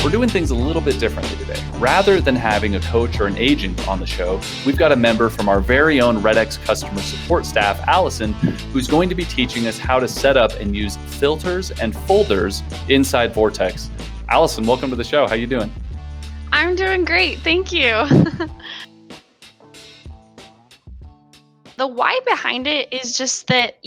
we're doing things a little bit differently today. Rather than having a coach or an agent on the show, we've got a member from our very own REDX customer support staff, Allison, who's going to be teaching us how to set up and use filters and folders inside Vortex. Allison, welcome to the show. How you doing? I'm doing great. Thank you. The why behind it is just that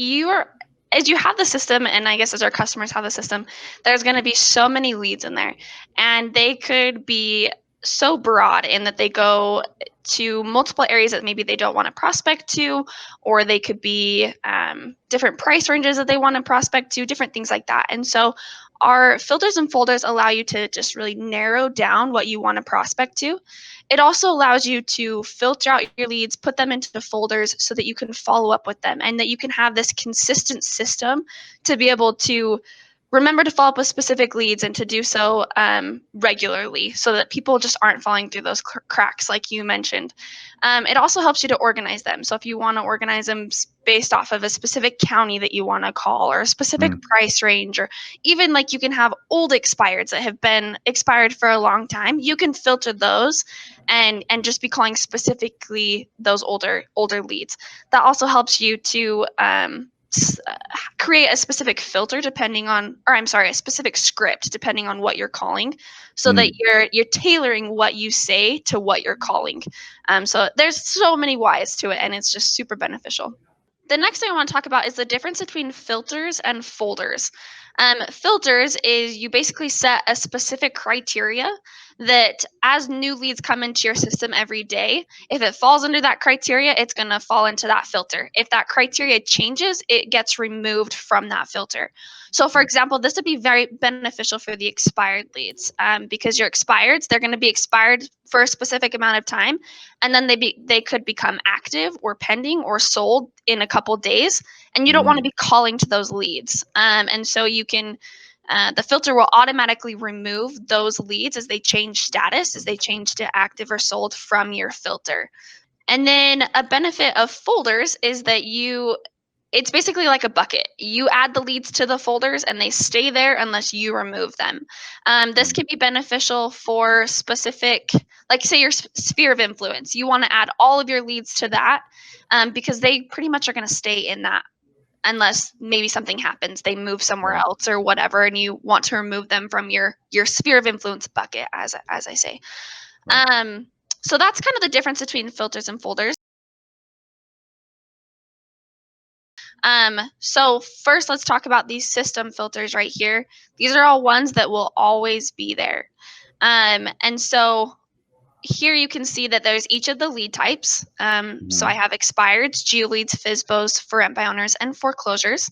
as you have the system, and I guess as our customers have the system, there's going to be so many leads in there, and they could be so broad in that they go to multiple areas that maybe they don't want to prospect to, or they could be different price ranges that they want to prospect to, different things like that. And so our filters and folders allow you to just really narrow down what you want to prospect to. It also allows you to filter out your leads, put them into the folders so that you can follow up with them and that you can have this consistent system to be able to remember to follow up with specific leads and to do so regularly so that people just aren't falling through those cracks like you mentioned. It also helps you to organize them. So if you want to organize them based off of a specific county that you want to call or a specific price range, or even like you can have old expireds that have been expired for a long time, you can filter those and just be calling specifically those older leads. That also helps you to create a specific filter a specific script depending on what you're calling, so that you're tailoring what you say to what you're calling. So there's so many whys to it, and it's just super beneficial. The next thing I want to talk about is the difference between filters and folders. Filters is you basically set a specific criteria that as new leads come into your system every day, if it falls under that criteria, it's going to fall into that filter. If that criteria changes, it gets removed from that filter. So for example, this would be very beneficial for the expired leads because your expireds, they're going to be expired for a specific amount of time, and then they could become active or pending or sold in a couple days, and you don't want to be calling to those leads. And so you can the filter will automatically remove those leads as they change status, as they change to active or sold from your filter. And then a benefit of folders is that it's basically like a bucket. You add the leads to the folders and they stay there unless you remove them. This can be beneficial for specific, like say your sphere of influence. You want to add all of your leads to that because they pretty much are going to stay in that unless maybe something happens, they move somewhere else or whatever, and you want to remove them from your sphere of influence bucket, as I say. So that's kind of the difference between filters and folders. So first, let's talk about these system filters right here. These are all ones that will always be there. And so here you can see that there's each of the lead types. So I have expireds, GeoLeads, FSBOs, for rent by owners, and foreclosures.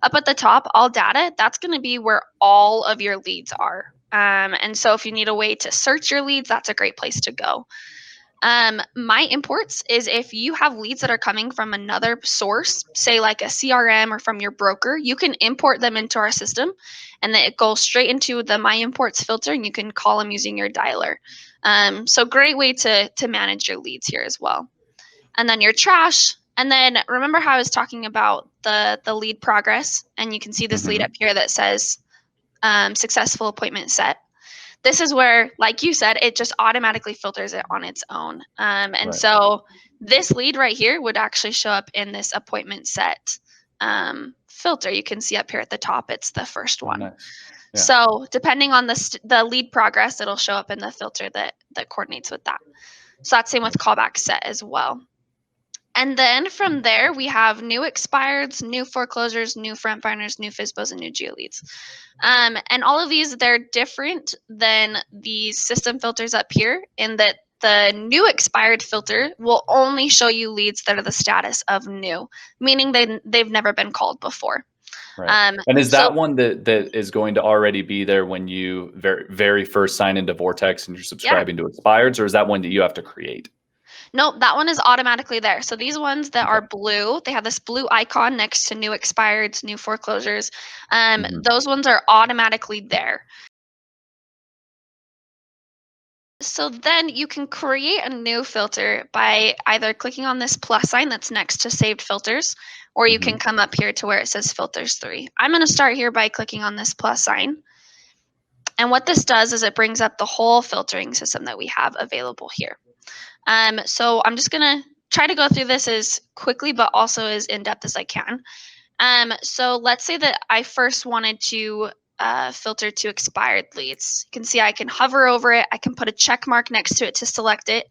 Up at the top, all data, that's going to be where all of your leads are. And so if you need a way to search your leads, that's a great place to go. My imports is if you have leads that are coming from another source, say like a CRM or from your broker, you can import them into our system and then it goes straight into the My Imports filter and you can call them using your dialer. So great way to manage your leads here as well. And then your trash. And then remember how I was talking about the lead progress, and you can see this lead up here that says successful appointment set. This is where, like you said, it just automatically filters it on its own. So this lead right here would actually show up in this appointment set filter. You can see up here at the top, it's the first one. Nice. Yeah. So depending on the lead progress, it'll show up in the filter that coordinates with that. So that's same with callback set as well. And then from there, we have new expireds, new foreclosures, new front burners, new FSBOs, and new GeoLeads. And all of these, they're different than the system filters up here in that the new expired filter will only show you leads that are the status of new, meaning they've never been called before. Right. And is that one that is going to already be there when you very first sign into Vortex and you're subscribing to expireds, or is that one that you have to create? Nope, that one is automatically there. So these ones that are blue, they have this blue icon next to new expireds, new foreclosures. Those ones are automatically there. So then you can create a new filter by either clicking on this plus sign that's next to saved filters, or you can come up here to where it says filters 3. I'm going to start here by clicking on this plus sign. And what this does is it brings up the whole filtering system that we have available here. So I'm just going to try to go through this as quickly, but also as in-depth as I can. So let's say that I first wanted to filter to expired leads. You can see I can hover over it. I can put a check mark next to it to select it.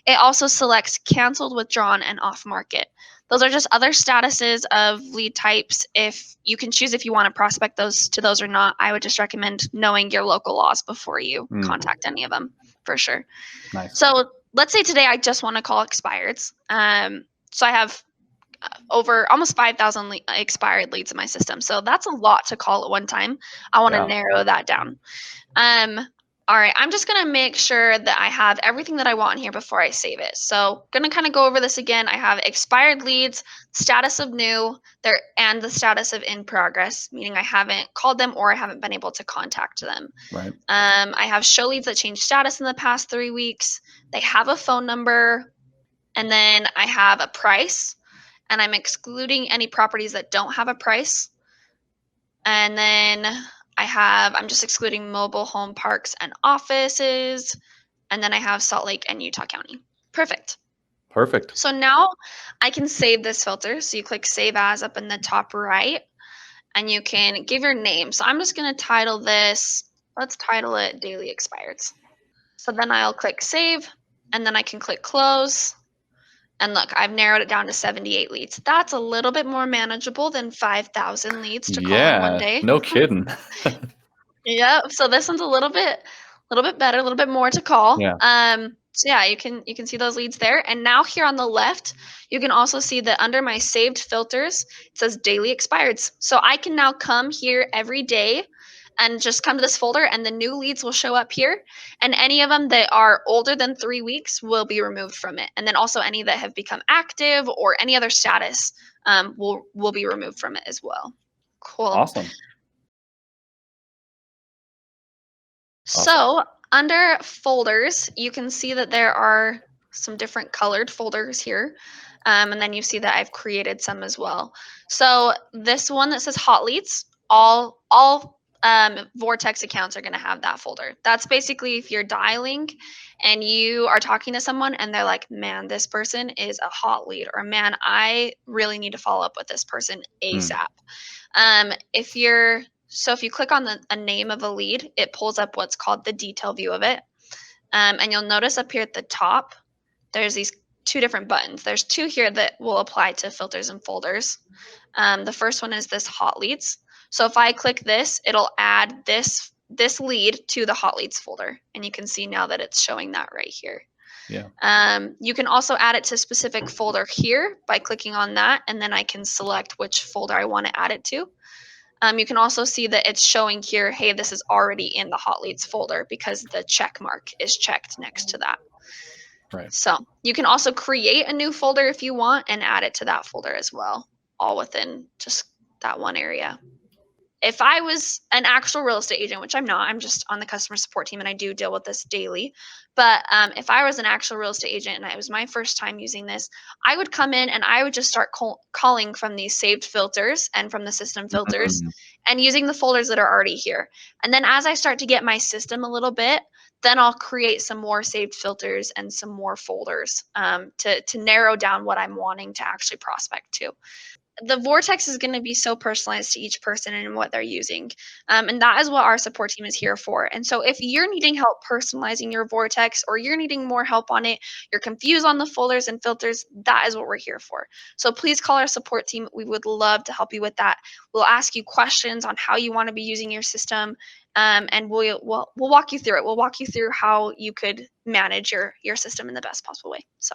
It also selects canceled, withdrawn, and off market. Those are just other statuses of lead types. If you can choose if you want to prospect those to those or not, I would just recommend knowing your local laws before you contact any of them, for sure. Nice. So let's say today I just want to call expireds. So I have over almost 5,000 expired leads in my system. So that's a lot to call at one time. I want to narrow that down. All right, I'm just going to make sure that I have everything that I want in here before I save it. So going to kind of go over this again. I have expired leads, status of new, and the status of in progress, meaning I haven't called them or I haven't been able to contact them. Right. I have show leads that changed status in the past 3 weeks. They have a phone number, and then I have a price, and I'm excluding any properties that don't have a price. And then I'm just excluding mobile home parks and offices. And then I have Salt Lake and Utah County. Perfect. So now I can save this filter. So you click Save As up in the top right, and you can give your name. So I'm just going to title this, let's title it Daily Expireds. So then I'll click Save, and then I can click Close. And look, I've narrowed it down to 78 leads. That's a little bit more manageable than 5,000 leads to call in one day. No kidding. Yep. So this one's a little bit better, a little bit more to call. Yeah. So yeah, you can see those leads there. And now here on the left, you can also see that under my saved filters, it says daily expireds. So I can now come here every day and just come to this folder, and the new leads will show up here. And any of them that are older than 3 weeks will be removed from it. And then also any that have become active or any other status will be removed from it as well. Cool. Awesome. So under folders, you can see that there are some different colored folders here. And then you see that I've created some as well. So this one that says hot leads, all Vortex accounts are going to have that folder. That's basically if you're dialing and you are talking to someone and they're like, man, this person is a hot lead, or man, I really need to follow up with this person ASAP. If you click on a name of a lead, it pulls up what's called the detail view of it. And you'll notice up here at the top, there's these 2 different buttons. There's 2 here that will apply to filters and folders. The first one is this hot leads. So if I click this, it'll add this lead to the hot leads folder. And you can see now that it's showing that right here. Yeah. You can also add it to a specific folder here by clicking on that, and then I can select which folder I want to add it to. You can also see that it's showing here, hey, this is already in the hot leads folder because the check mark is checked next to that. Right. So you can also create a new folder if you want and add it to that folder as well, all within just that one area. If I was an actual real estate agent, which I'm not, I'm just on the customer support team and I do deal with this daily. But if I was an actual real estate agent and it was my first time using this, I would come in and I would just start calling from these saved filters and from the system filters and using the folders that are already here. And then as I start to get my system a little bit, then I'll create some more saved filters and some more folders to narrow down what I'm wanting to actually prospect to. The Vortex is going to be so personalized to each person and what they're using. And that is what our support team is here for. And so if you're needing help personalizing your Vortex, or you're needing more help on it, you're confused on the folders and filters, that is what we're here for. So please call our support team. We would love to help you with that. We'll ask you questions on how you want to be using your system. And we'll walk you through it. We'll walk you through how you could manage your system in the best possible way. So